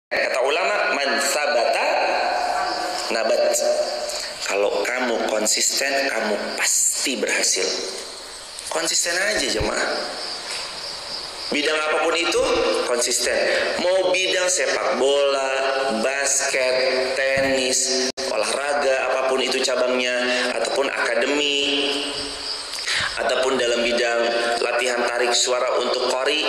Kata ulama, man sabata nabat. Kalau kamu konsisten, kamu pasti berhasil. Konsisten aja jemaah. Bidang apapun itu konsisten. Mau bidang sepak bola, basket, tenis, olahraga apapun itu cabangnya, ataupun akademi, ataupun dalam bidang latihan tarik suara untuk qari.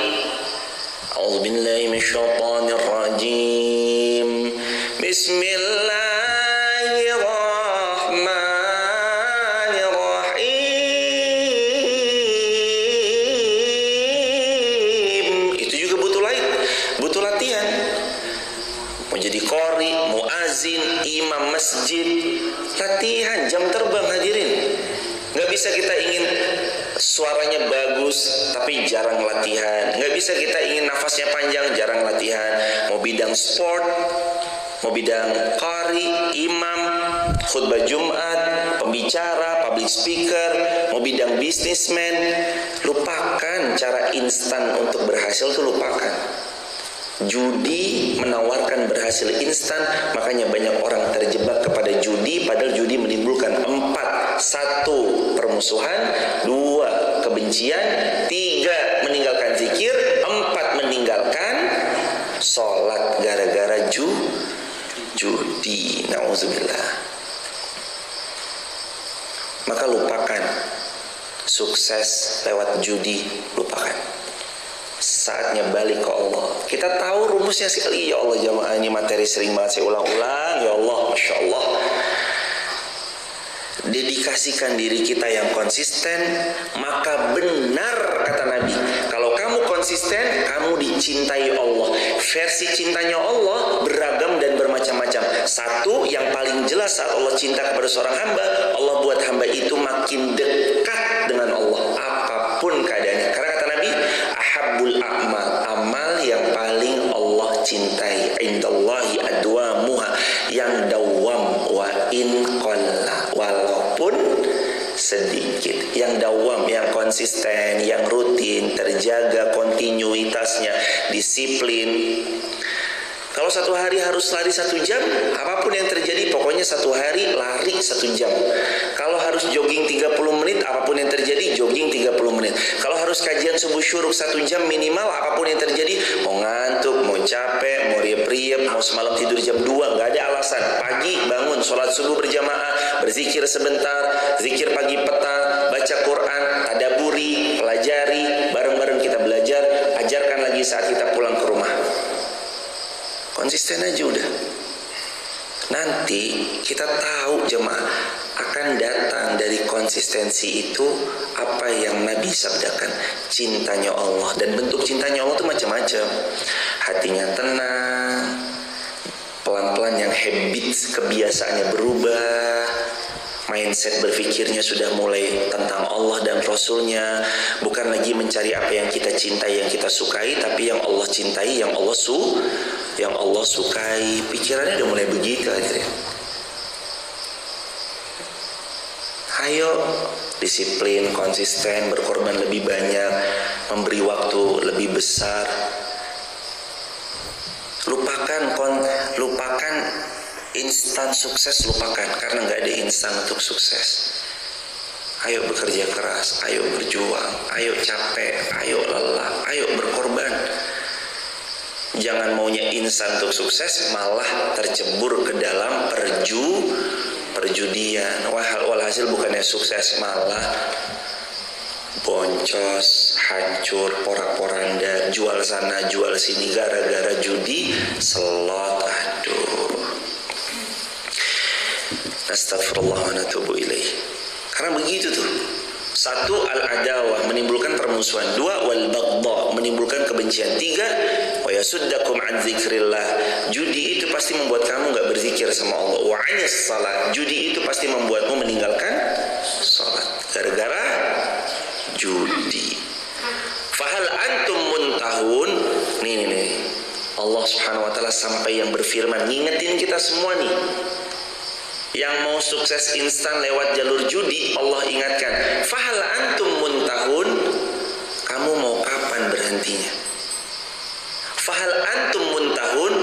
A'udzubillahi minasyaitonir rajim. Bismillahirrahmanirrahim. Itu juga butuh latihan. Mau jadi qari, muazin, imam masjid, latihan jam terbang hadirin. Nggak bisa kita ingin suaranya bagus tapi jarang latihan. Nggak bisa kita ingin nafasnya panjang, jarang latihan. Mau bidang sport, mau bidang qari, imam, khutbah Jumat, pembicara, public speaker, mau bidang bisnismen, lupakan cara instan untuk berhasil itu lupakan. Judi menawarkan berhasil instan, makanya banyak orang terjebak kepada judi, padahal judi menimbulkan 4. 1. Permusuhan, 2. Kebencian, 3. Meninggalkan zikir, 4. Meninggalkan sholat gara-gara judi. Nauzubillah. Maka lupakan sukses lewat judi, lupakan. Saatnya balik ke Allah. Kita tahu rumusnya sekali. Ya Allah jamaah, ini materi sering banget saya ulang-ulang. Ya Allah, Masya Allah. Dedikasikan diri kita yang konsisten, maka benar kata Nabi, kalau kamu konsisten, kamu dicintai Allah. Versi cintanya Allah beragam dan bermacam-macam. Satu yang paling jelas saat Allah cinta kepada seorang hamba, Allah buat hamba itu makin dekat dengan Allah apapun keadaannya. Karena kata Nabi, ahabbul a'mal, amal yang paling Allah cintai, indallahi adwamuha, yang dawam, wa in qalla, walaupun sedikit. Yang dawam, yang konsisten, yang rutin, terjaga kontinuitasnya, disiplin. Kalau satu hari harus lari 1 jam, apapun yang terjadi, pokoknya satu hari lari 1 jam. Kalau harus jogging 30 menit, apapun yang terjadi, jogging 30 menit. Kalau harus kajian subuh syuruk 1 jam minimal, apapun yang terjadi, mau ngantuk, mau capek, mau riep-riep, mau semalam tidur jam 2, nggak ada alasan. Pagi bangun, sholat subuh berjamaah, berzikir sebentar, zikir pagi petang, baca Quran, tadaburi, pelajari, bareng-bareng kita belajar, ajarkan lagi saat kita pulang ke rumah. Konsisten aja udah. Nanti kita tahu jemaah, akan datang dari konsistensi itu apa yang Nabi sabdakan, cintanya Allah. Dan bentuk cintanya Allah itu macam-macam. Hatinya tenang, pelan-pelan yang habit, kebiasaannya berubah, mindset berpikirnya sudah mulai tentang Allah dan Rasulnya, bukan lagi mencari apa yang kita cintai, yang kita sukai, tapi yang Allah cintai, yang Allah sukai. Pikirannya udah mulai begitu aja. Ayo disiplin, konsisten, berkorban lebih banyak, memberi waktu lebih besar. Lupakan instan sukses, lupakan, karena nggak ada instan untuk sukses. Ayo bekerja keras, ayo berjuang, ayo capek, ayo lelah, ayo berkorban. Jangan maunya instan untuk sukses, malah tercebur ke dalam perjudian. Walhasil bukannya sukses, malah boncos, hancur, porak-poranda, jual sana jual sini gara-gara judi, slot. Aduh. Astagfirullah wa natubu ilaih. Karena begitu tuh. 1. Al-adawah, menimbulkan permusuhan. 2. Wal-baghdha, menimbulkan kebencian. 3. Wa yasuddakum an dzikrillah, judi itu pasti membuat kamu gak berzikir sama Allah. Wa anis salat, judi itu pasti membuatmu meninggalkan salat gara-gara judi. Fahal antum muntahun. Nih Allah subhanahu wa ta'ala sampai yang berfirman, ngingetin kita semua nih. Yang mau sukses instan lewat jalur judi, Allah ingatkan, fahal antum muntahun, kamu mau kapan berhentinya? Fahal antum muntahun,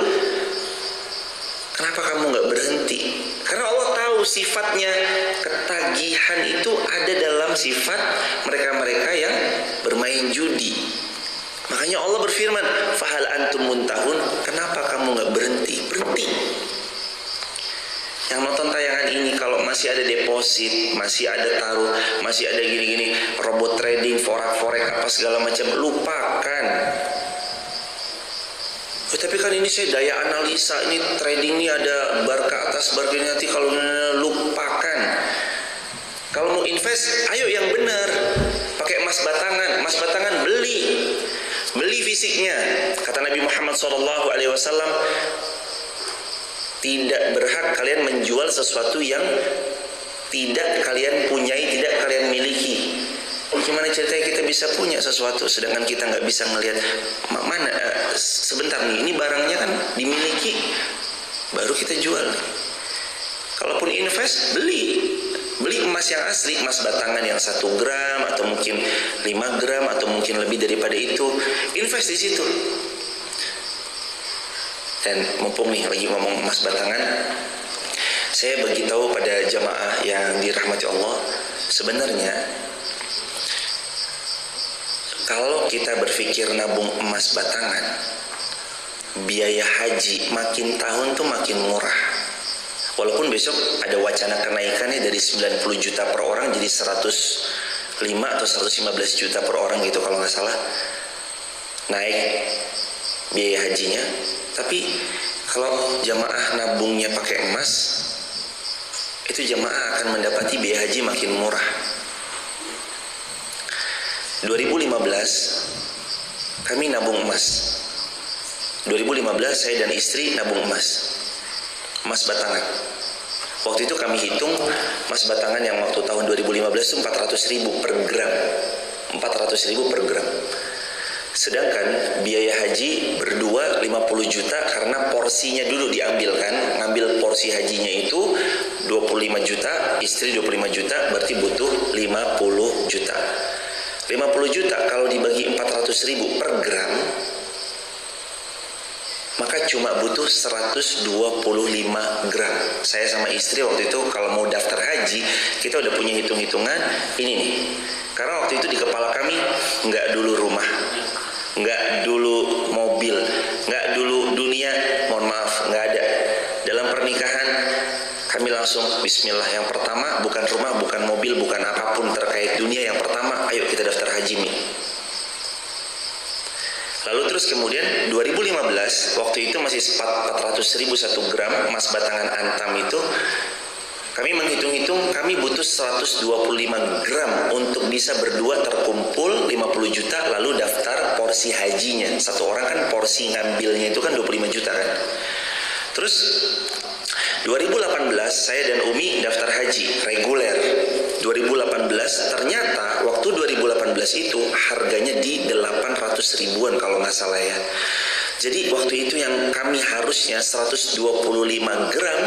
tahu sifatnya ketagihan itu ada dalam sifat mereka-mereka yang bermain judi. Makanya Allah berfirman, fahal antum muntahun, kenapa kamu nggak berhenti? Yang nonton tayangan ini kalau masih ada deposit, masih ada taruh, masih ada gini-gini, robot trading, forex apa segala macam, lupakan. Tapi kan ini saya daya analisa, ini trading ini ada bar ke atas, bar ke nanti, kalau lupakan. Kalau mau invest, ayo yang benar, pakai emas batangan beli fisiknya. Kata Nabi Muhammad SAW, tidak berhak kalian menjual sesuatu yang tidak kalian punyai, tidak kalian miliki. Gimana ceritanya kita bisa punya sesuatu sedangkan kita nggak bisa ngelihat mana sebentar nih, ini barangnya kan dimiliki, baru kita jual nih. Kalaupun invest, beli emas yang asli, emas batangan yang 1 gram atau mungkin 5 gram atau mungkin lebih daripada itu, invest di situ. Dan mumpung nih lagi ngomong emas batangan, saya beritahu pada jamaah yang dirahmati Allah, sebenarnya kalau kita berpikir nabung emas batangan, biaya haji makin tahun tuh makin murah. Walaupun besok ada wacana kenaikannya dari 90 juta per orang jadi 105 atau 115 juta per orang gitu kalau nggak salah, naik biaya hajinya. Tapi kalau jamaah nabungnya pakai emas, itu jamaah akan mendapati biaya haji makin murah. 2015 kami nabung emas. 2015 saya dan istri nabung emas batangan. Waktu itu kami hitung emas batangan yang waktu tahun 2015 itu 400.000 per gram. 400.000 per gram. Sedangkan biaya haji berdua 50 juta karena porsinya dulu diambil kan. Ngambil porsi hajinya itu 25 juta, istri 25 juta, berarti butuh 50 juta. 50 juta kalau dibagi 400.000 per gram, maka cuma butuh 125 gram. Saya sama istri waktu itu kalau mau daftar haji, kita udah punya hitung-hitungan ini nih. Karena waktu itu di kepala kami nggak dulu rumah, nggak dulu mobil, nggak dulu dunia, mohon maaf, nggak ada. Dalam pernikahan kami langsung bismillah, yang pertama bukan rumah, bukan mobil, bukan apapun terkait dunia, yang pertama ayo kita daftar haji nih. Lalu terus kemudian 2015 waktu itu masih 400.000 1 gram emas batangan antam itu, kami menghitung-hitung kami butuh 125 gram untuk bisa berdua terkumpul 50 juta lalu daftar porsi hajinya. Satu orang kan porsi ngambilnya itu kan 25 juta kan. Terus 2018 saya dan Umi daftar haji reguler. 2018 ternyata waktu 2018 itu harganya di 800 ribuan kalau nggak salah ya. Jadi waktu itu yang kami harusnya 125 gram,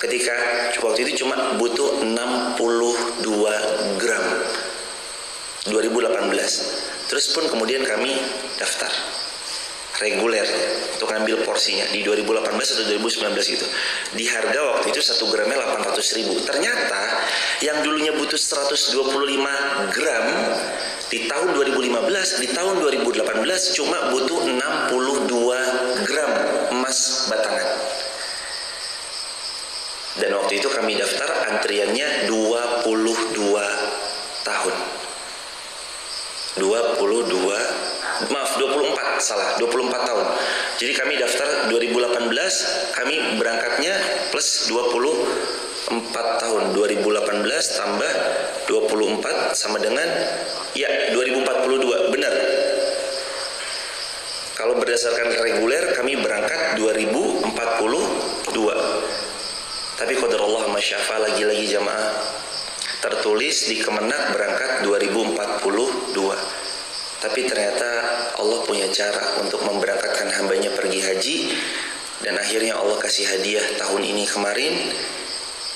ketika waktu itu cuma butuh 62 gram 2018. Terus pun kemudian kami daftar reguler untuk ambil porsinya di 2018 atau 2019 gitu. Di harga waktu itu 1 gramnya 800.000. Ternyata yang dulunya butuh 125 gram di tahun 2015, di tahun 2018 cuma butuh 62 gram emas batangan. Dan waktu itu kami daftar antriannya 22 tahun. 24 tahun. Jadi kami daftar 2018, kami berangkatnya plus 24 tahun. 2018 tambah 24 sama dengan ya 2042, benar. Kalau berdasarkan reguler kami berangkat 2042. Tapi qadarullah masyafa, lagi-lagi jamaah tertulis di Kemenak berangkat 2042. Tapi ternyata Allah punya cara untuk memberangkatkan hambanya pergi haji. Dan akhirnya Allah kasih hadiah tahun ini kemarin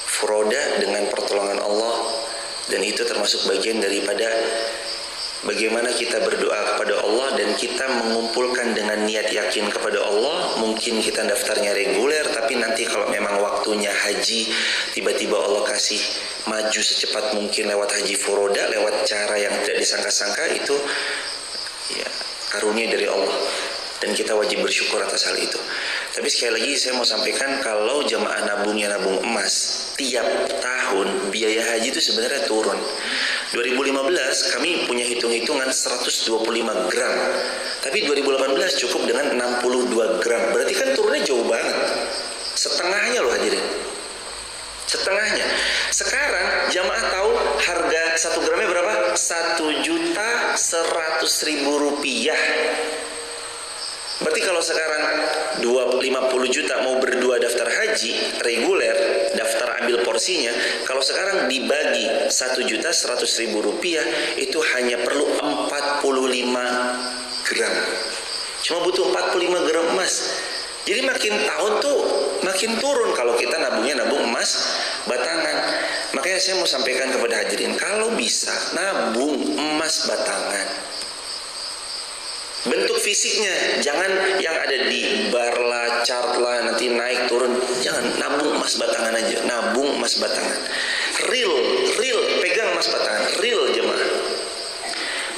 furoda dengan pertolongan Allah. Dan itu termasuk bagian daripada bagaimana kita berdoa kepada Allah dan kita mengumpulkan dengan niat yakin kepada Allah. Mungkin kita daftarnya reguler, tapi nanti kalau memang waktunya haji, tiba-tiba Allah kasih maju secepat mungkin lewat haji furoda, lewat cara yang tidak disangka-sangka, itu ya karunia dari Allah, dan kita wajib bersyukur atas hal itu. Tapi sekali lagi saya mau sampaikan, kalau jamaah nabungnya nabung emas, tiap tahun biaya haji itu sebenarnya turun. 2015 kami punya hitung-hitungan 125 gram, tapi 2018 cukup dengan 62 gram. Berarti kan turunnya jauh banget, setengahnya loh hadirin, setengahnya. Sekarang jamaah tahu harga 1 gramnya berapa? 1.100.000 rupiah. Berarti kalau sekarang 50 juta mau berdua daftar haji reguler, daftar ambil porsinya, kalau sekarang dibagi 1.100.000 rupiah, itu hanya perlu 45 gram. Cuma butuh 45 gram emas. Jadi makin tahun tuh makin turun kalau kita nabungnya nabung emas batangan. Makanya saya mau sampaikan kepada hadirin, kalau bisa nabung emas batangan. Bentuk fisiknya jangan yang ada di bar lah, chart lah, nanti naik turun. Jangan, nabung emas batangan aja. Nabung emas batangan. Real, pegang emas batangan. Real jemaah.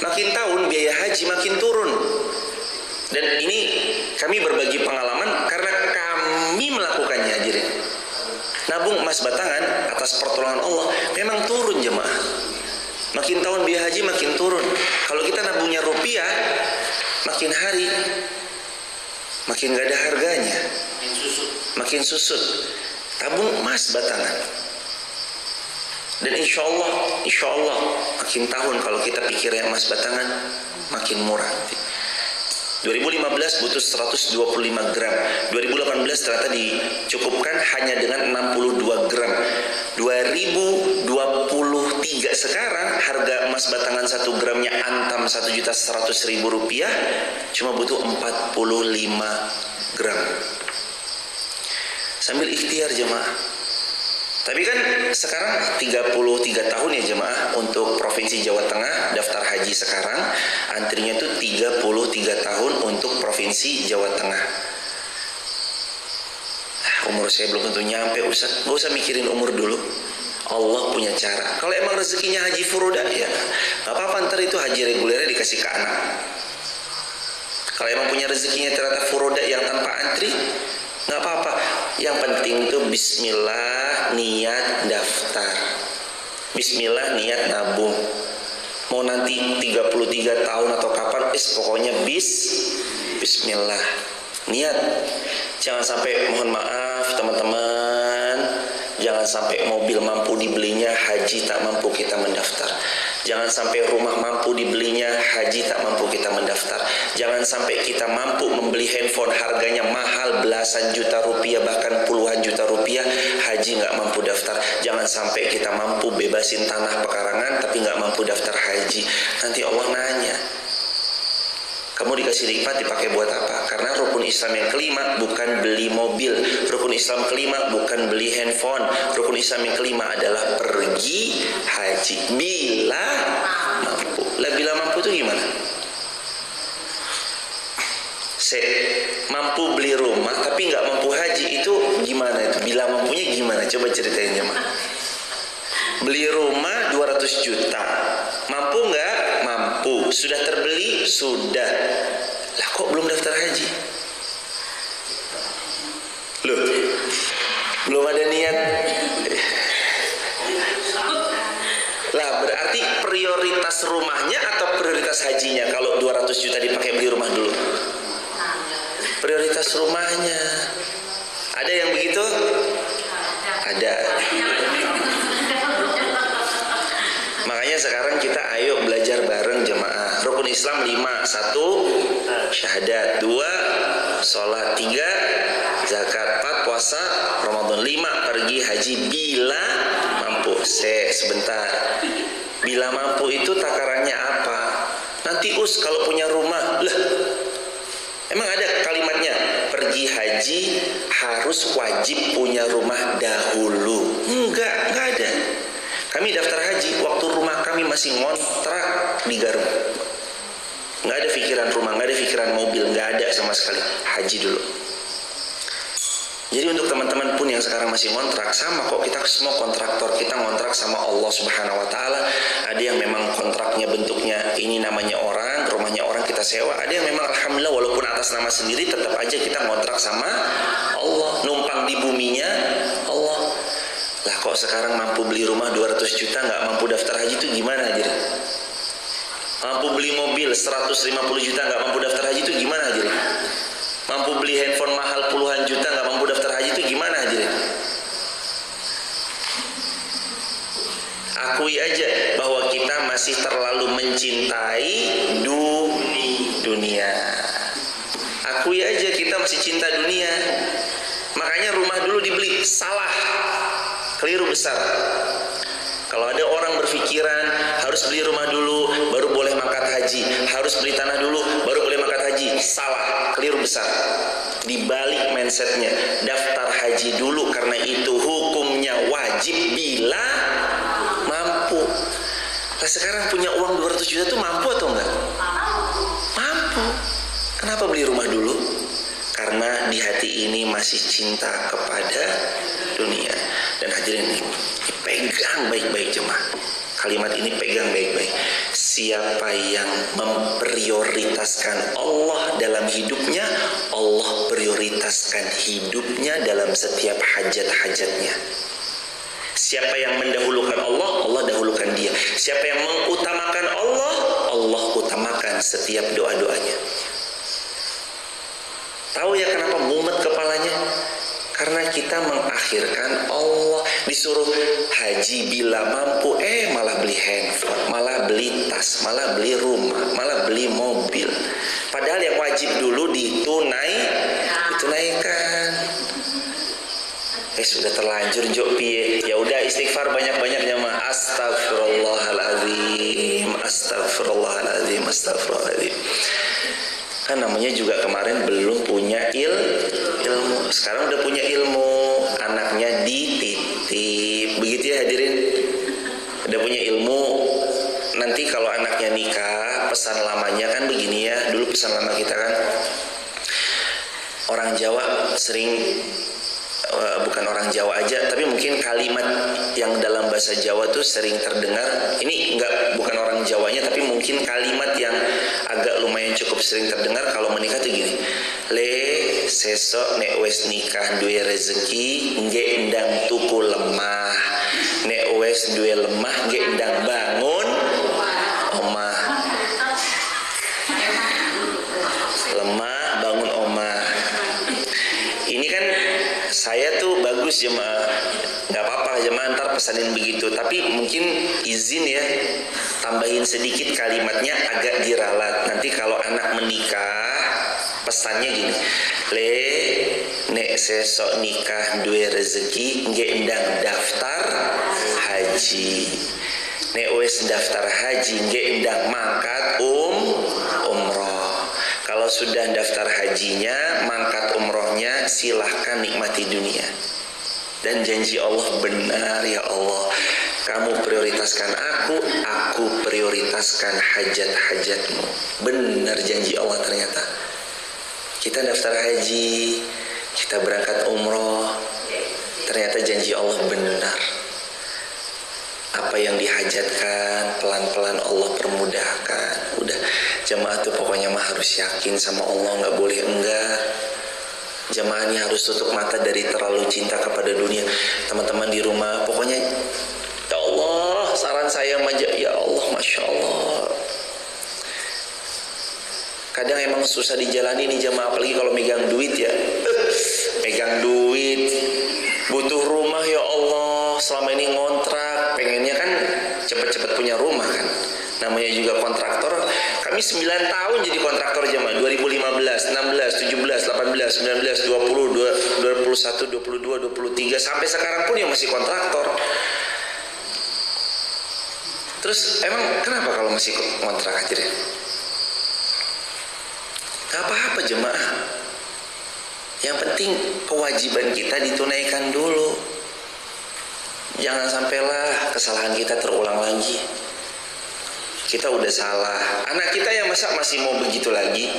Makin tahun biaya haji makin turun. Dan ini kami berbagi pengalaman karena kami melakukannya, hadirin. Nabung emas batangan atas pertolongan Allah memang turun jemaah. Makin tahun biaya haji makin turun. Kalau kita nabungnya rupiah, makin hari makin gak ada harganya, makin susut. Tabung emas batangan, dan insya Allah makin tahun kalau kita pikirnya emas batangan makin murah. 2015 butuh 125 gram, 2018 ternyata dicukupkan hanya dengan 62 gram. 2023 sekarang harga emas batangan 1 gramnya antam 1.100.000 rupiah, cuma butuh 45 gram. Sambil ikhtiar jemaah. Tapi kan sekarang 33 tahun ya jemaah untuk Provinsi Jawa Tengah daftar haji sekarang. Antrinya tuh 33 tahun untuk Provinsi Jawa Tengah. Umur saya belum tentu nyampe Ustaz. Gak usah mikirin umur dulu. Allah punya cara. Kalau emang rezekinya haji furoda ya gak apa-apa, ntar itu haji regulernya dikasih ke anak. Kalau emang punya rezekinya ternyata furoda yang tanpa antri, nggak apa-apa. Yang penting itu bismillah niat daftar, bismillah niat nabung. Mau nanti 33 tahun atau kapan, pokoknya bismillah niat. Jangan sampai, mohon maaf teman-teman, jangan sampai mobil mampu dibelinya, haji tak mampu kita mendaftar. Jangan sampai rumah mampu dibelinya, haji tak mampu kita mendaftar. Jangan sampai kita mampu membeli handphone harganya mahal belasan juta rupiah, bahkan puluhan juta rupiah, haji nggak mampu daftar. Jangan sampai kita mampu bebasin tanah pekarangan tapi nggak mampu daftar haji. Nanti Allah nanya, kamu dikasih lipat dipakai buat apa? Karena rukun Islam yang kelima bukan beli mobil. Rukun Islam kelima bukan beli handphone. Rukun Islam yang kelima adalah pergi haji bila mampu. Lah bila mampu itu gimana? Mampu beli rumah tapi nggak mampu haji, itu gimana itu? Bila mampunya gimana? Coba ceritain jemaah. Beli rumah 200 juta, mampu nggak? Mampu. Sudah terbeli? Sudah. Lah kok belum daftar haji? Loh, belum ada niat. Lah berarti prioritas rumahnya atau prioritas hajinya kalau 200 juta dipakai beli rumah dulu? Prioritas rumahnya. Ada yang begitu? Ada. Makanya sekarang kita ayo belajar bareng jemaah. Rukun Islam 5. 1 syahadat, 2 sholat, 3 zakat, 4 puasa Ramadan, 5 pergi haji bila mampu. Sebentar, bila mampu itu takarannya apa? Nanti kalau punya rumah, lah emang ada kalimatnya pergi haji harus wajib punya rumah dahulu? Enggak ada. Kami daftar haji waktu rumah kami masih ngontrak di Garut. Nggak ada pikiran rumah, nggak ada pikiran mobil, nggak ada sama sekali. Haji dulu. Jadi untuk teman-teman pun yang sekarang masih ngontrak, sama kok, kita semua kontraktor, kita ngontrak sama Allah Subhanahu wa Ta'ala. Ada yang memang kontraknya bentuknya ini namanya orang, rumahnya orang kita sewa. Ada yang memang alhamdulillah walaupun atas nama sendiri tetap aja kita ngontrak sama Allah, numpang di buminya Allah. Lah kok sekarang mampu beli rumah 200 juta nggak mampu daftar haji itu gimana aja? Mampu beli mobil 150 juta nggak mampu daftar haji itu gimana aja? Mampu beli handphone mahal puluhan juta nggak mampu daftar haji itu gimana aja? Akui aja bahwa kita masih terlalu mencintai dunia. Akui aja kita masih cinta dunia. Makanya rumah dulu dibeli, salah, keliru besar. Kalau ada orang berpikiran harus beli rumah dulu baru boleh mangkat haji, harus beli tanah dulu baru boleh mangkat haji, salah, keliru besar. Dibalik mindsetnya, daftar haji dulu karena itu hukumnya wajib bila mampu. Nah sekarang punya uang 200 juta tuh mampu atau enggak? Mampu. Kenapa beli rumah dulu? Karena di hati ini masih cinta kepada dunia. Dan hadirin ini pegang baik-baik jemaah. Kalimat ini pegang baik-baik. Siapa yang memprioritaskan Allah dalam hidupnya, Allah prioritaskan hidupnya dalam setiap hajat-hajatnya. Siapa yang mendahulukan Allah, Allah dahulukan dia. Siapa yang mengutamakan Allah, Allah utamakan setiap doa-doanya. Tahu ya kenapa mumet kepalanya? Karena kita mengakhirkan Allah. Disuruh haji bila mampu, malah beli handphone, malah beli tas, malah beli rumah, malah beli mobil. Padahal yang wajib dulu ditunaikan. Sudah terlanjur jok piye. Ya udah istighfar banyak-banyak jemaah. Astagfirullahaladzim, astagfirullahaladzim, astagfirullahaladzim. Kan namanya juga kemarin belum punya ilmu. Sekarang udah punya ilmu, anaknya dititip. Begitu ya hadirin. Udah punya ilmu. Nanti kalau anaknya nikah, pesan lamanya kan begini ya. Dulu pesan lama kita kan, orang Jawa sering, bukan orang Jawa aja, tapi mungkin kalimat yang dalam bahasa Jawa tuh sering terdengar. Ini bukan orang Jawanya, tapi mungkin kalimat yang agak lumayan cukup sering terdengar kalau menikah tuh gini. Le sesok nek wes nikah duwe rezeki nggak endang tuku lemah, nek wes duwe lemah nggak endang bangun omah. Lemah bangun omah. Ini kan saya tuh bagus jemaah, nggak apa-apa jemaah ntar pesanin begitu, tapi mungkin izin ya tambahin sedikit kalimatnya agak diralat. Nanti kalau anak menikah pesannya gini, le nek sesok nikah duwe rezeki nggak endang daftar haji, nek wes daftar haji nggak endang mangkat umroh. Kalau sudah daftar hajinya, mangkat umrohnya, silahkan nikmati dunia. Dan janji Allah benar ya Allah. Kamu prioritaskan aku prioritaskan hajat-hajatmu. Benar janji Allah ternyata. Kita daftar haji, kita berangkat umroh, ternyata janji Allah benar. Apa yang dihajatkan pelan-pelan Allah permudahkan. Udah jemaah tuh pokoknya mah harus yakin sama Allah, nggak boleh enggak. Jemaah ini harus tutup mata dari terlalu cinta kepada dunia. Teman-teman di rumah pokoknya ya Allah, saran saya manja ya Allah, masya Allah. Kadang emang susah dijalani nih jemaah, apalagi kalau megang duit ya. Megang duit, butuh rumah ya Allah, selama ini ngontrak, pengennya kan cepet-cepet punya rumah kan. Namanya juga kontraktor. Kami 9 tahun jadi kontraktor jemaah. 2015, 16, 17, 18, 19, 20, 21, 22, 23 sampai sekarang pun ya masih kontraktor. Terus emang kenapa kalau masih kontrak aja deh? Gak apa-apa jemaah. Yang penting kewajiban kita ditunaikan dulu. Jangan sampailah kesalahan kita terulang lagi. Kita udah salah. Anak kita yang masa masih mau begitu lagi?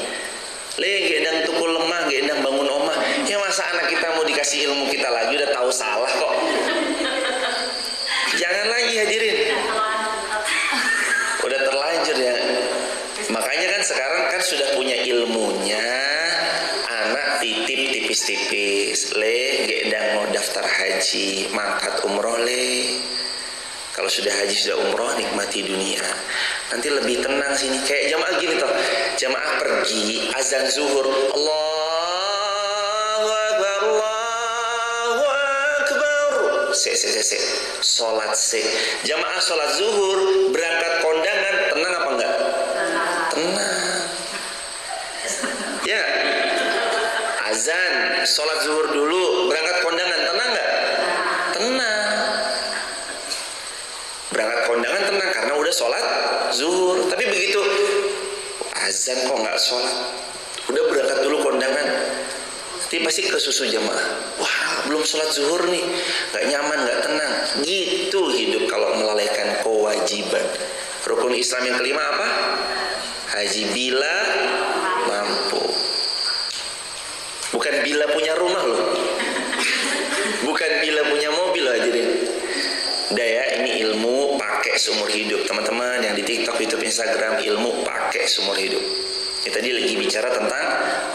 Gendang tukul lemah, gendang bangun omah. Ya masa anak kita mau dikasih ilmu kita lagi udah tahu salah kok. Jangan lagi hadirin. Udah terlanjur ya. Makanya kan sekarang kan sudah punya ilmunya. Anak titip tipis-tipis. Gendang mau daftar haji, mangkat umroh Kalau sudah haji sudah umroh, nikmati dunia. Nanti lebih tenang sini. Kayak jamaah gini toh. Jamaah pergi azan zuhur, Allahu Akbar, Allahu Akbar. Salat Jamaah salat zuhur, berangkat kondangan, tenang apa enggak? Tenang. Ya. Azan, salat zuhur dulu, berangkat kondangan, tenang enggak? Tenang. Berangkat kondangan tenang karena udah sholat zuhur. Tapi begitu azan kok nggak sholat, udah berangkat dulu kondangan, nanti pasti kesusu jamaah. Wah, belum sholat zuhur nih, nggak nyaman, nggak tenang. Gitu hidup kalau melalaikan kewajiban. Rukun Islam yang kelima apa? Haji bila mampu. Bukan bila punya rumah loh, bukan bila punya mobil loh hadirin. Udah ya, ini ilmu pakai seumur hidup. Teman-teman yang di TikTok, YouTube, Instagram, ilmu pakai seumur hidup. Ini tadi lagi bicara tentang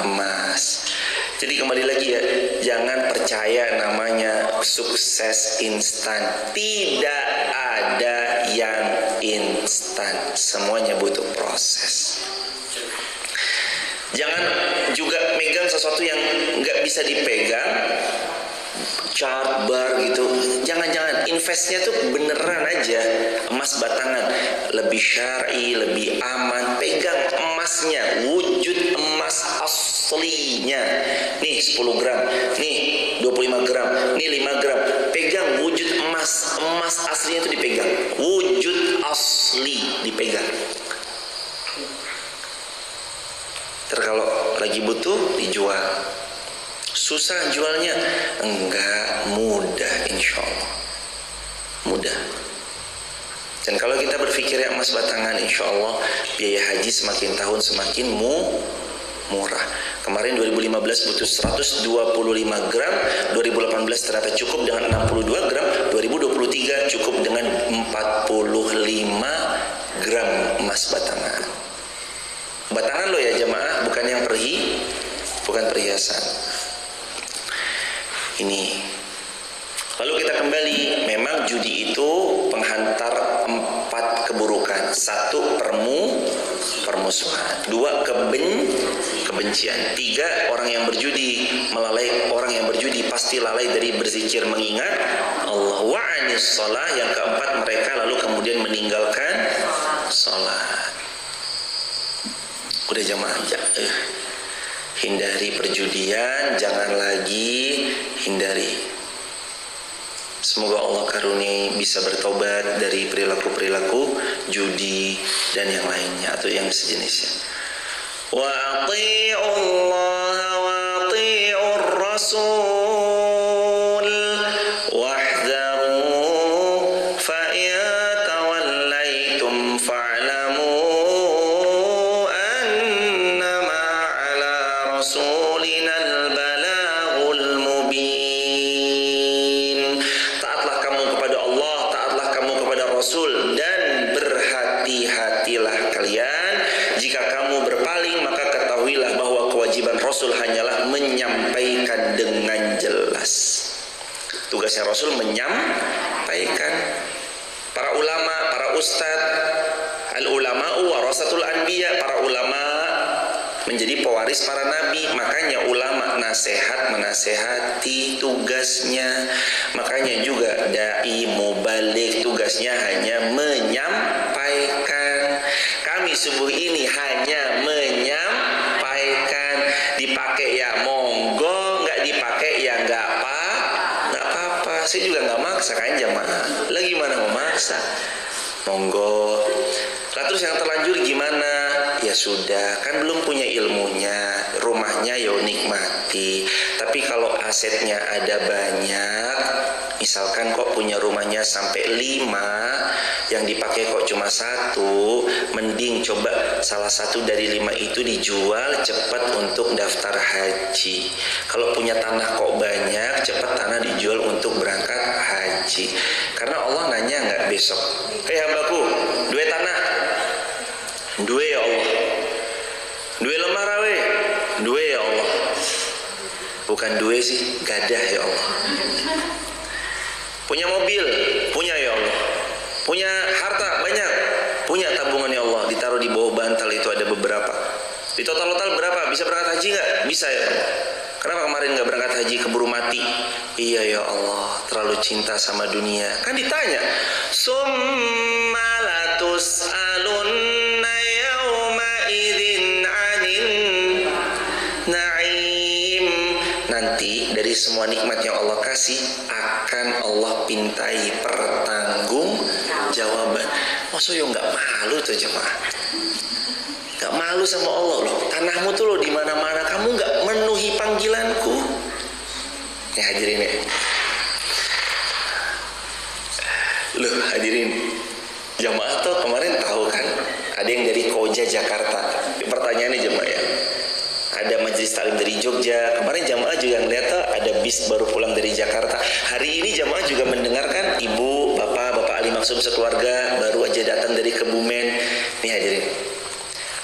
emas. Jadi kembali lagi ya, jangan percaya namanya sukses instan. Tidak ada yang instan. Semuanya butuh proses. Jangan juga megang sesuatu yang nggak bisa dipegang, chart bar gitu. Jangan investnya tuh beneran aja emas batangan, lebih syar'i, lebih aman. Pegang emasnya, wujud emas aslinya. Nih 10 gram, nih 25 gram, nih 5 gram. Pegang wujud emas aslinya itu dipegang. Wujud asli dipegang. Terus kalau lagi butuh dijual. Susah jualnya? Enggak, mudah insya Allah. Mudah. Dan kalau kita berpikir yang emas batangan, insya Allah biaya haji semakin tahun semakin murah. Kemarin 2015 butuh 125 gram, 2018 ternyata cukup dengan 62 gram, 2023 cukup dengan 45 gram emas batangan. Batangan loh ya jamaah, bukan yang bukan perhiasan. Ini. Lalu kita kembali, memang judi itu penghantar 4 keburukan. 1, permusuhan. 2, kebencian. 3, orang yang berjudi orang yang berjudi pasti lalai dari berzikir mengingat Allah. Wa anis shalah. Yang keempat, mereka lalu kemudian meninggalkan salat. Udah jamaah aja. Hindari perjudian, jangan lagi hindari. Semoga Allah karuniai bisa bertobat dari perilaku-perilaku judi dan yang lainnya atau yang sejenisnya. Wa ati'ullaha wa ati'ur rasul wahdharu fa in tawallaitum fa'lamu annama 'ala rasulina al-balaghul mubin. Taatlah kamu kepada Allah, taatlah kamu kepada Rasul, dan berhati-hatilah kalian. Jika kamu berpaling, maka ketahuilah bahwa kewajiban Rasul hanyalah menyampaikan dengan jelas. Tugasnya Rasul menyampaikan. Para ulama, para ustadz, al-ulama'u warasatul anbiya, para ulama menjadi pewaris para nabi. Makanya ulama menasehati tugasnya. Makanya juga dai mubalik tugasnya hanya menyampaikan. Kami subuh ini hanya menyampaikan. Dipakai ya monggo, nggak dipakai ya nggak apa-apa. Saya juga nggak maksa kan jamaah. Lagi mana mau maksa? Monggo. Lah terus yang terlanjur gimana? ya sudah, kan belum punya ilmunya, rumahnya ya nikmati. Tapi kalau asetnya ada banyak, misalkan kok punya rumahnya sampai 5, yang dipakai kok cuma 1, mending coba salah satu dari 5 itu dijual cepat untuk daftar haji. Kalau punya tanah kok banyak, cepat tanah dijual untuk berangkat haji. Karena Allah nanya nggak besok, hei hambaku, duwe tanah, duwe ya Allah, duwe lemah rawe, duwe ya Allah. Bukan duwe sih, gadah ya Allah. Punya mobil, punya ya Allah. Punya harta banyak, punya tabungan ya Allah. Ditaruh di bawah bantal itu ada beberapa. Di total berapa? Bisa berangkat haji nggak? Bisa ya Allah. Kenapa kemarin nggak berangkat haji, keburu mati? Iya ya Allah, terlalu cinta sama dunia. Kan ditanya, summa latus'alunna yawma idzin 'anil na'im. Nanti dari semua nikmat yang Allah kasih akan Allah pintai pertanggungjawaban. Masa yo nggak malu tuh jemaah? Gak malu sama Allah loh. Tanahmu tuh loh di mana-mana, kamu gak memenuhi panggilanku. Ya hadirin ya. Loh hadirin, jamaah tuh kemarin tahu kan, ada yang dari Koja Jakarta. Pertanyaannya jemaah ya, ada majelis taklim dari Jogja. Kemarin jamaah juga ngeliat tuh ada bis baru pulang dari Jakarta. Hari ini jamaah juga mendengarkan ibu, bapak Ali Maksum sekeluarga baru aja datang dari Kebumen. Nih hadirin,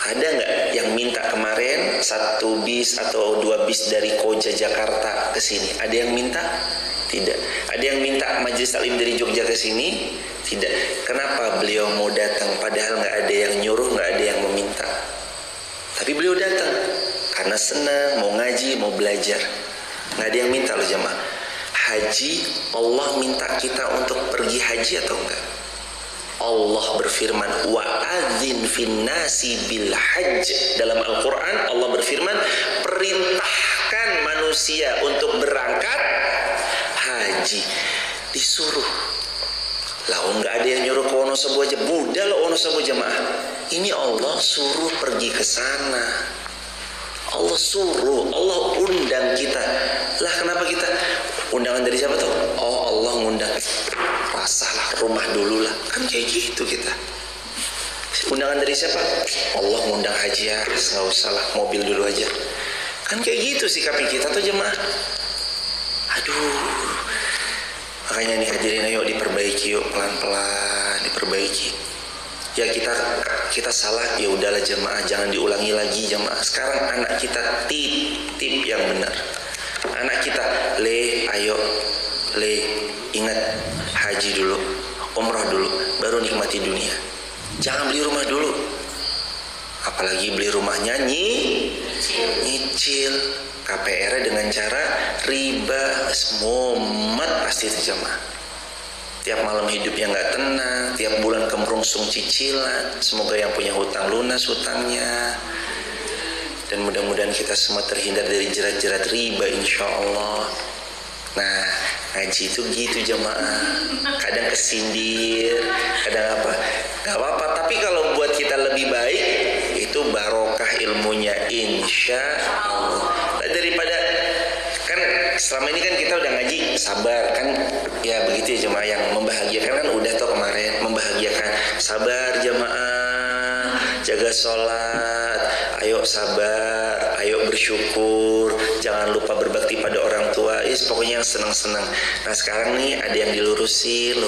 ada nggak yang minta kemarin 1 bis atau 2 bis dari Koja Jakarta ke sini? Ada yang minta? Tidak. Ada yang minta majelis taklim dari Jogja ke sini? Tidak. Kenapa beliau mau datang? Padahal nggak ada yang nyuruh, nggak ada yang meminta. Tapi beliau datang karena senang, mau ngaji, mau belajar. Nggak ada yang minta loh jemaah. Haji, Allah minta kita untuk pergi haji atau enggak? Allah berfirman, wa'adzin finnasi bil hajj. Dalam Al-Quran Allah berfirman, perintahkan manusia untuk berangkat haji. Disuruh. Lah nggak ada yang nyuruh ke Wonosobo aja, budal Wonosobo jemaah. Ini Allah suruh pergi ke sana. Allah suruh, Allah undang kita. Lah kenapa kita? Undangan dari siapa tuh? Oh Allah ngundang. Rasalah rumah dulu lah. Kan kayak gitu kita. Undangan dari siapa? Allah ngundang haji ya, nggak usah lah, mobil dulu aja. Kan kayak gitu sikapnya kita tuh jemaah. Aduh. Makanya nih hadirin, ayo diperbaiki yuk, pelan-pelan diperbaiki. Ya kita salah, ya udahlah jemaah, jangan diulangi lagi jemaah. Sekarang anak kita tip yang benar. Anak kita, ayo ingat haji dulu, umrah dulu, baru nikmati dunia. Jangan beli rumah dulu. Apalagi beli rumahnya nyicil. KPR dengan cara riba, mumet pasti itu jemaah. Tiap malam hidupnya nggak tenang, tiap bulan kemerungsung cicilan. Semoga yang punya hutang lunas hutangnya, dan mudah-mudahan kita semua terhindar dari jerat-jerat riba insya Allah. Nah ngaji itu gitu jemaah, kadang kesindir, kadang apa, nggak apa-apa. Tapi kalau buat kita lebih baik, itu barokah ilmunya insya Allah. Daripada kan selama ini kan kita udah ngaji sabar kan, ya begitu ya jemaah. Yang membahagiakan kan udah tuh kemarin, membahagiakan. Sabar jemaah, jaga sholat, ayo sabar, ayo bersyukur, jangan lupa berbakti pada orang tua. Pokoknya yang senang-senang. Nah sekarang nih ada yang dilurusin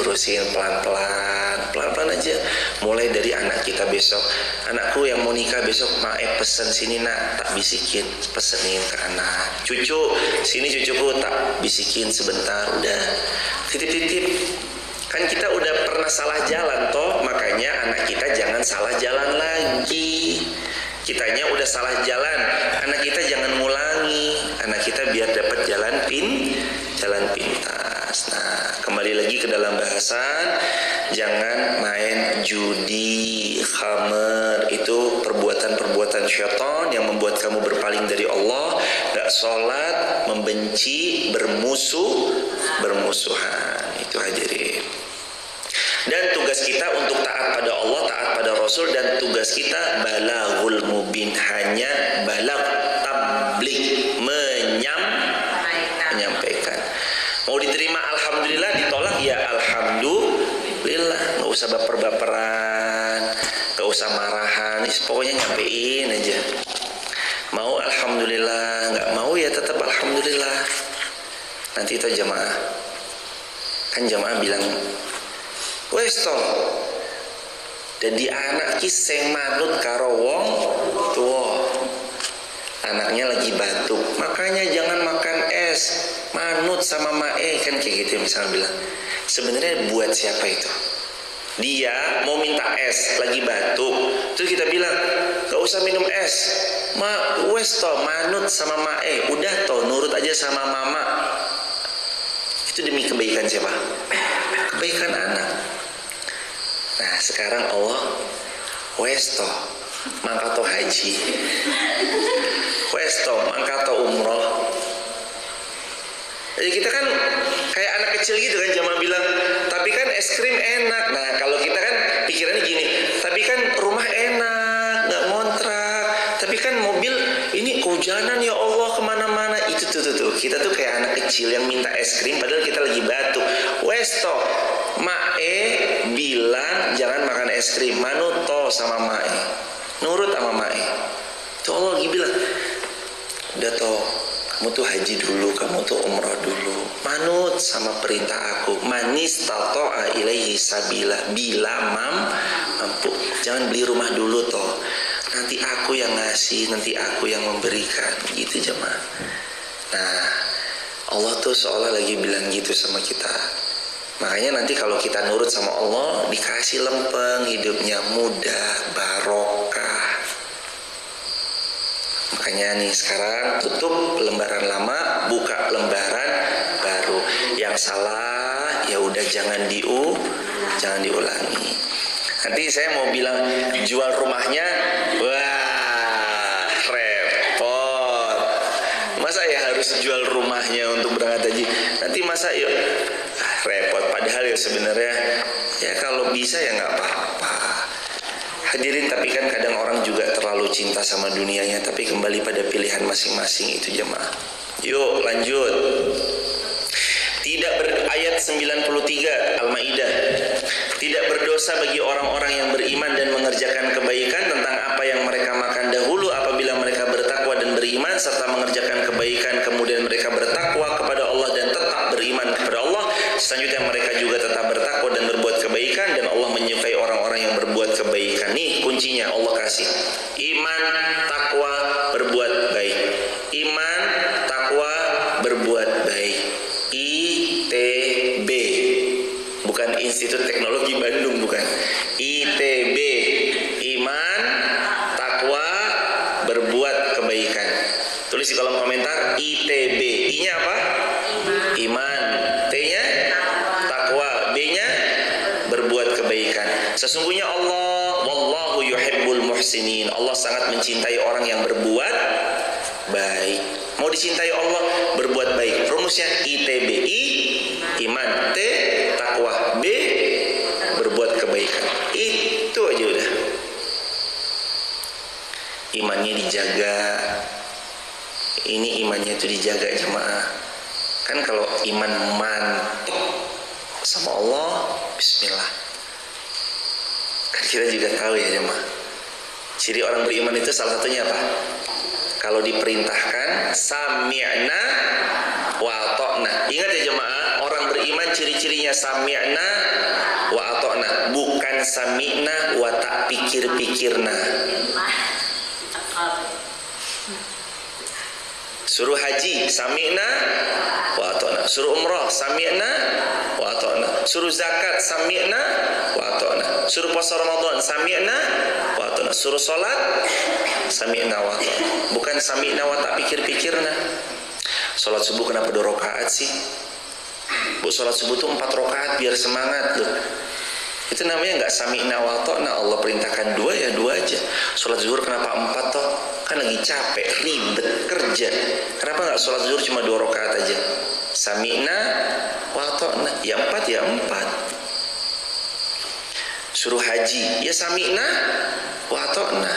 pelan-pelan aja. Mulai dari anak kita besok, anakku yang mau nikah besok, pesen sini nak, tak bisikin, pesenin ke anak. Cucu sini, cucuku tak bisikin sebentar, udah titip-titip. Kan kita udah pernah salah jalan toh, makanya anak kita jangan salah jalan lagi. Kitanya udah salah jalan, anak kita jangan ngulangi. Anak kita biar dapat jalan pintas. Nah, kembali lagi ke dalam bahasan, jangan main judi, khamer. Itu perbuatan-perbuatan syaitan yang membuat kamu berpaling dari Allah. Gak sholat, membenci, bermusuhan. Itu hadirin. Dan tugas kita untuk taat pada Allah, taat pada Rasul, dan tugas kita balaghul mubin, hanya balag, tabligh, menyampaikan. Mau diterima alhamdulillah, ditolak ya alhamdulillah. Nggak usah baper-baperan, nggak usah marahan, pokoknya nyampein aja. Mau alhamdulillah, nggak mau ya tetap alhamdulillah. Nanti itu jamaah, kan jamaah bilang wes toh jadi anak ki sing manut karo wong tua, anaknya lagi batuk makanya jangan makan es, manut sama mae, kan kayak gitu misalnya bilang. Sebenarnya buat siapa itu? Dia mau minta es lagi batuk, terus kita bilang gak usah minum es, wes toh manut sama mae, udah toh nurut aja sama mama. Itu demi kebaikan siapa? Kebaikan anak. Nah sekarang Allah wes toh mangkato haji, wes toh mangkato umroh. Jadi kita kan kayak anak kecil gitu kan, jamaah bilang tapi kan es krim enak. Nah kalau kita kan pikirannya gini, tapi kan rumah enak, nggak ngontrak, tapi kan mobil ini kehujanan ya Allah kemana-mana. Itu tuh kita tuh kayak anak kecil yang minta es krim padahal kita lagi batuk. Wes toh mae bilang jangan makan es krim, manut toh sama mae, nurut sama mae. Itu Allah lagi bilang udah toh kamu tuh haji dulu, kamu tuh umrah dulu, manut sama perintah aku. Manis tato'a ilaihi sabila, bila mampu. Jangan beli rumah dulu toh, nanti aku yang ngasih, nanti aku yang memberikan, gitu jemaah. Nah Allah tuh seolah lagi bilang gitu sama kita. Makanya nanti kalau kita nurut sama Allah, dikasih lempeng, hidupnya mudah, barokah. Makanya nih sekarang tutup lembaran lama, buka lembaran baru. Yang salah ya udah jangan diulangi. Nanti saya mau bilang jual rumahnya, wah repot. Masa ya harus jual rumahnya untuk berangkat haji? Nanti masa yuk repot. Padahal ya sebenarnya ya kalau bisa ya nggak apa-apa. Hadirin, tapi kan kadang orang juga terlalu cinta sama dunianya, tapi kembali pada pilihan masing-masing itu jemaah. Yuk lanjut. Ayat 93 Al-Maidah. Tidak berdosa bagi orang-orang yang beriman dan mengerjakan kebaikan tentang apa yang mereka makan dahulu apabila mereka bertakwa dan beriman, serta mengerjakan kebaikan kemudian mereka bertakwa kepada Allah dan tetap beriman kepada Allah. Selanjutnya mereka juga tetap bertakwa dan berbuat kebaikan, dan Allah menyukai orang-orang yang berbuat kebaikan. Nih kuncinya Allah kasih. Iman, takwa, berbuat baik. Iman, takwa, berbuat baik. ITB, bukan Institut Teknologi Bandung, bukan. ITB, iman, takwa, berbuat kebaikan. Tulis di kolom komentar ITB. I-nya apa? Iman. T-nya takwa. B-nya berbuat kebaikan. Sesungguhnya Allah, wallahu yuhibbul muhsinin, Allah sangat mencintai orang yang berbuat baik. Mau dicintai Allah, berbuat baik. Rumusnya ITB. I, iman. T, takwa. B, berbuat kebaikan. Itu aja udah. Imannya dijaga. Ini imannya itu dijaga jemaah. Kan kalau iman mantap sama Allah, bismillah. Kan kita juga tahu ya jemaah. Ciri orang beriman itu salah satunya apa? Kalau diperintahkan sami'na wa ata'na. Ingat ya jemaah, orang beriman ciri-cirinya sami'na wa ata'na, bukan sami'na wa tak pikir-pikirna. Suruh haji sami'na wa ata'na, suruh umrah sami'na wa ata'na, suruh zakat sami'na wa ata'na, suruh puasa Ramadan sami'na wa ata'na, suruh salat sami'na wa ata'na, bukan sami'na wa tak pikir-pikirna. Salat subuh kenapa 2 rakaat sih? Bu, salat subuh tuh 4 rakaat biar semangat loh. Itu namanya nggak sami'na wa ata'na. Allah perintahkan 2 ya 2 aja. Salat zuhur kenapa 4 toh? Kan lagi capek, ribet, kerja. Kenapa nggak salat zuhur cuma 2 rakaat aja? Sami'na wa ata'na. Ya 4 ya 4. suruh haji, ya sami'na wa ata'na.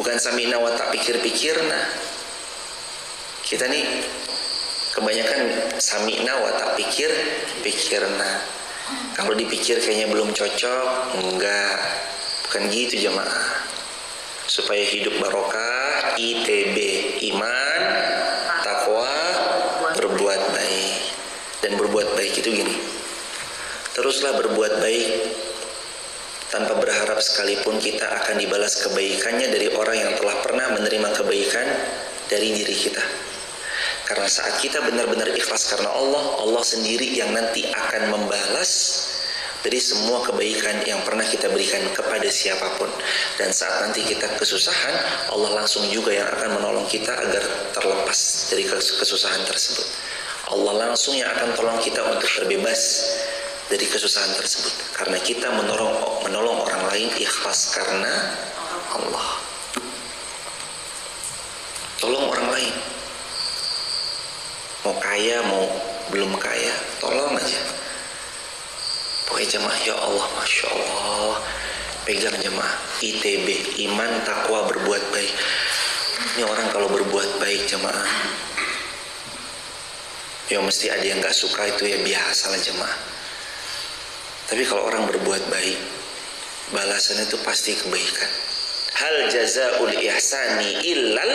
Bukan sami'na wa tak pikir-pikirna. Kita nih kebanyakan sami'na wa tak pikirna. Kalau dipikir kayaknya belum cocok, enggak. Bukan gitu jemaah. Supaya hidup barokah, ITB, iman, takwa, berbuat baik. Dan berbuat baik itu gini, teruslah berbuat baik tanpa berharap sekalipun kita akan dibalas kebaikannya dari orang yang telah pernah menerima kebaikan dari diri kita. Karena saat kita benar-benar ikhlas karena Allah, Allah sendiri yang nanti akan membalas dari semua kebaikan yang pernah kita berikan kepada siapapun. Dan saat nanti kita kesusahan, Allah langsung juga yang akan menolong kita agar terlepas dari kesusahan tersebut. Allah langsung yang akan tolong kita untuk terbebas dari kesusahan tersebut. Karena kita menolong orang lain ikhlas karena Allah. Tolong orang lain. Mau kaya, mau belum kaya, tolong aja. Pokoknya jemaah, ya Allah, Masya Allah. Pegang jemaah, ITB, iman, takwa, berbuat baik. Ini orang kalau berbuat baik jemaah, ya mesti ada yang gak suka, itu ya biasa lah jemaah. Tapi kalau orang berbuat baik, balasannya itu pasti kebaikan. Hal jazaul ihsani illal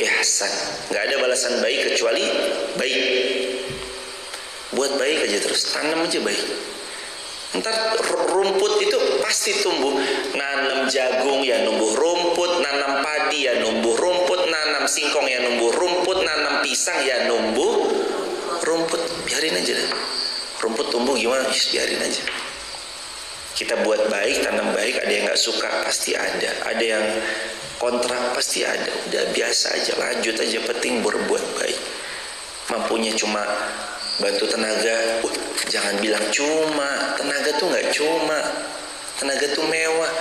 ihsan. Gak ada balasan baik kecuali baik. Buat baik aja terus, tanam aja baik. Ntar rumput itu pasti tumbuh. Nanam jagung ya numbuh rumput, nanam padi ya numbuh rumput, nanam singkong ya numbuh rumput, nanam pisang ya numbuh rumput. Biarin aja deh. Rumput tumbuh gimana? Biarin aja. Kita buat baik, tanam baik, ada yang gak suka pasti ada. Ada yang kontrak pasti ada. Udah biasa aja, lanjut aja, penting berbuat baik. Mampunya cuma bantu tenaga, jangan bilang cuma. Tenaga tuh gak cuma, tenaga tuh mewah.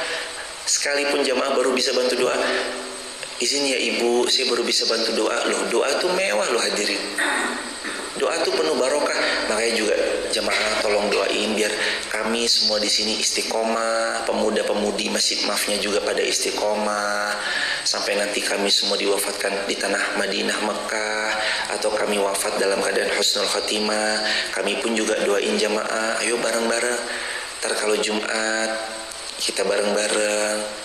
Sekalipun jamaah baru bisa bantu doa, izin ya ibu, saya baru bisa bantu doa. Loh, doa tuh mewah loh hadirin. Doa tuh penuh barokah. Makanya juga jamaah tolong doain biar kami semua di sini istiqomah, pemuda-pemudi Masjid Mafnya juga pada istiqomah, sampai nanti kami semua diwafatkan di tanah Madinah, Mekah, atau kami wafat dalam keadaan husnul khotimah. Kami pun juga doain jamaah, ayo bareng-bareng. Ntar kalau Jumat kita bareng-bareng.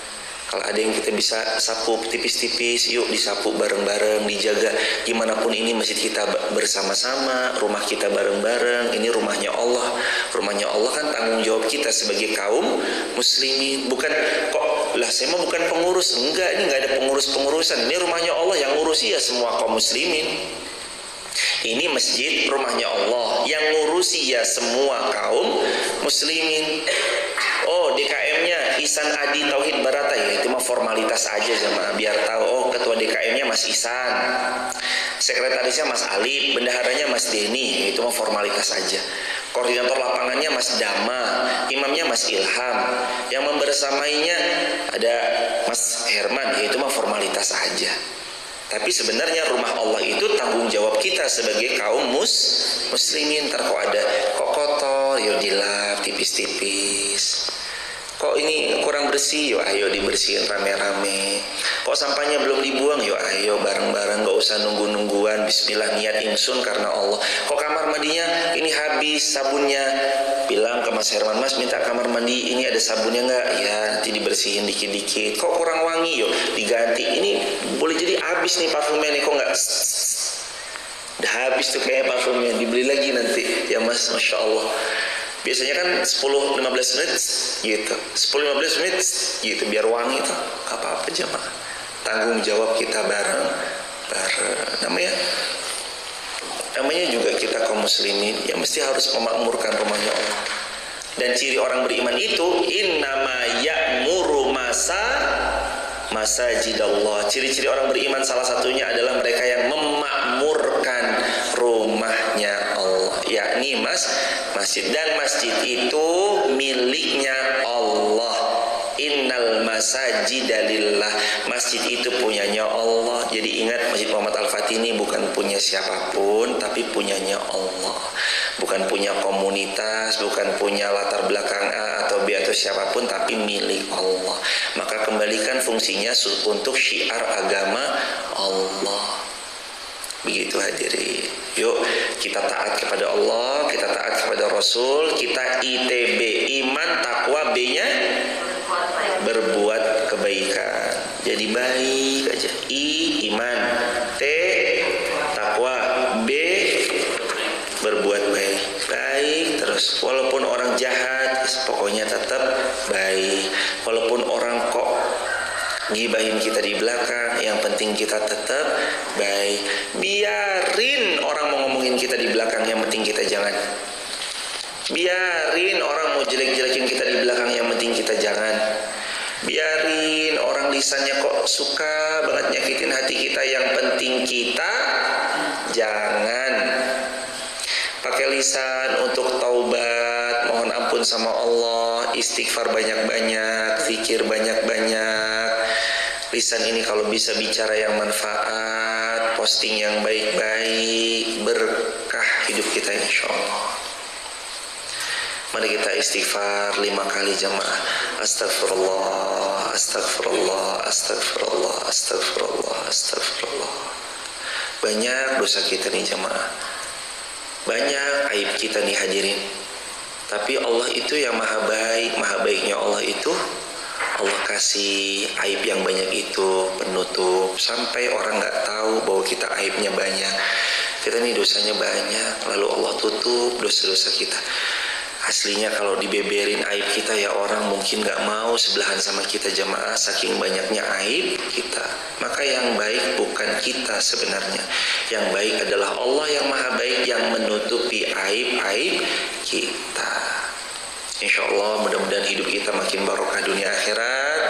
Kalau ada yang kita bisa sapu tipis-tipis, yuk disapu bareng-bareng, dijaga. Gimana pun ini masjid kita bersama-sama, rumah kita bareng-bareng. Ini rumahnya Allah. Rumahnya Allah kan tanggung jawab kita sebagai kaum muslimin. Bukan kok lah saya mah bukan pengurus. Enggak, ini enggak ada pengurus-pengurusan. Ini rumahnya Allah, yang ngurusi ya semua kaum muslimin. Ini masjid rumahnya Allah, yang ngurusi ya semua kaum muslimin. Oh, DKM-nya Ihsan Adi Tauhid Barata, ya itu mah formalitas aja jemaah, biar tahu. Oh, ketua DKM-nya Mas Ihsan, sekretarisnya Mas Ali, bendaharanya Mas Denny, ya itu mah formalitas aja. Koordinator lapangannya Mas Dama, imamnya Mas Ilham, yang membersamainya ada Mas Herman, ya itu mah formalitas aja. Tapi sebenarnya rumah Allah itu tanggung jawab kita sebagai kaum muslimin. Ntar kok ada kok kotor, yuk dilap tipis-tipis. Kok ini kurang bersih, yuk ayo dibersihin rame-rame. Kok sampahnya belum dibuang, yuk ayo bareng-bareng, gak usah nunggu-nungguan. Bismillah, niat insun karena Allah. Kok kamar mandinya ini habis sabunnya, bilang ke Mas Herman, Mas minta kamar mandi ini ada sabunnya nggak? Ya nanti dibersihin dikit-dikit. Kok kurang wangi, yuk diganti. Ini boleh jadi habis nih parfumnya nih, kok nggak? Udah habis tuh kayak parfumnya, dibeli lagi nanti ya Mas, Masya Allah. Biasanya kan 10-15 menit gitu, 10-15 menit gitu biar wangi tuh. Apa-apa jemaah, tanggung jawab kita bareng. Namanya juga kita kaum muslimin yang mesti harus memakmurkan rumahnya Allah. Dan ciri orang beriman itu innama ya'muru masajidallah. Ciri-ciri orang beriman salah satunya adalah mereka yang memakmurkan rumahnya Allah, yakni masjid. Dan masjid itu miliknya Allah. Innal masajida lillah. Masjid itu punyanya Allah. Jadi ingat, Masjid Muhammad Al-Fatih ini bukan punya siapapun, tapi punyanya Allah. Bukan punya komunitas, bukan punya latar belakang A atau B atau siapapun, tapi milik Allah. Maka kembalikan fungsinya untuk syiar agama Allah. Begitu hadirin. Yuk kita taat kepada Allah, kita taat kepada Rasul, kita ITB, iman, takwa, B-nya berbuat kebaikan. Jadi baik aja. I, iman. T, takwa. B, berbuat baik. Baik terus. Walaupun orang jahat, pokoknya tetap baik. Walaupun orang kok gibahin kita di belakang, yang penting kita tetap baik. Biarin orang mau ngomongin kita di belakang, yang penting kita jangan. Biarin orang mau jelek-jelekin kita di belakang, yang penting kita jangan. Biarin orang lisannya kok suka banget nyakitin hati kita, yang penting kita jangan. Pakai lisan untuk taubat, mohon ampun sama Allah, istighfar banyak-banyak, zikir banyak-banyak. Lisan ini kalau bisa bicara yang manfaat, posting yang baik-baik, berkah hidup kita insya Allah. Mari kita istighfar 5 kali jamaah. Astagfirullah, astagfirullah, astagfirullah, astagfirullah, astagfirullah. Banyak dosa kita nih jamaah, banyak aib kita nih hadirin. Tapi Allah itu yang maha baik. Maha baiknya Allah itu, Allah kasih aib yang banyak itu penutup, sampai orang gak tahu bahwa kita aibnya banyak. Kita nih dosanya banyak, lalu Allah tutup dosa-dosa kita. Aslinya kalau dibeberin aib kita ya orang mungkin gak mau sebelahan sama kita jamaah, saking banyaknya aib kita. Maka yang baik bukan kita sebenarnya. Yang baik adalah Allah yang maha baik, yang menutupi aib-aib kita. Insya Allah mudah-mudahan hidup kita makin barokah dunia akhirat,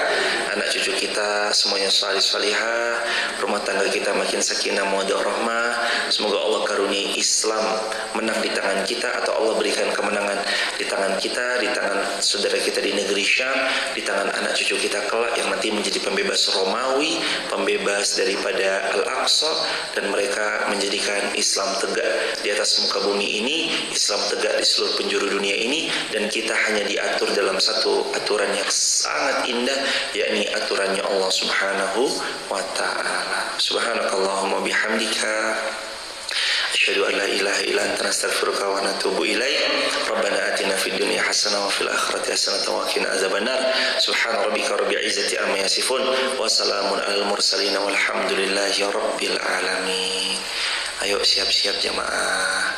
anak cucu kita semuanya salih-salihah, rumah tangga kita makin sakinah mawaddah rahmah. Semoga Allah karuniai Islam menang di tangan kita, atau Allah berikan kemenangan di tangan kita, di tangan saudara kita di negeri Syam, di tangan anak cucu kita kelak yang nanti menjadi pembebas Romawi, pembebas daripada Al-Aqsa, dan mereka menjadikan Islam tegak di atas muka bumi ini, Islam tegak di seluruh penjuru dunia ini, dan kita hanya diatur dalam satu aturan yang sangat indah, yakni aturannya Allah Subhanahu wa ta'ala. Subhanakallahumma bihamdika asyhadu an la ilaha illa anta astaghfiruka wa atubu ilaik. Rabbana atina fid dunya hasanah wa fil akhirati hasanah wa qina azabannar. Subhana rabbika rabbil izzati amma yasifun wa salamun alal mursalin walhamdulillahi rabbil alamin. Ayo siap-siap jamaah.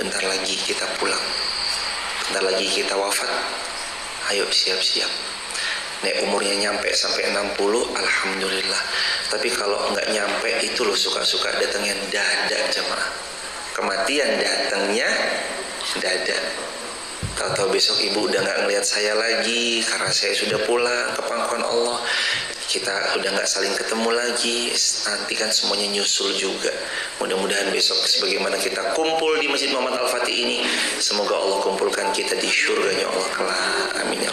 Bentar lagi kita pulang. Bentar lagi kita wafat. Ayo siap-siap. Nek umurnya nyampe sampai 60, alhamdulillah. Tapi kalau nggak nyampe itu loh suka-suka datangnya dada jemaah. Kematian datangnya dada. Tahu-tahu besok ibu udah nggak ngelihat saya lagi karena saya sudah pulang ke pangkuan Allah. Kita udah nggak saling ketemu lagi. Nanti kan semuanya nyusul juga. Mudah-mudahan besok sebagaimana kita kumpul di Masjid Muhammad Al-Fatih ini, semoga Allah kumpulkan kita di syurganya Allah kelak. Amin.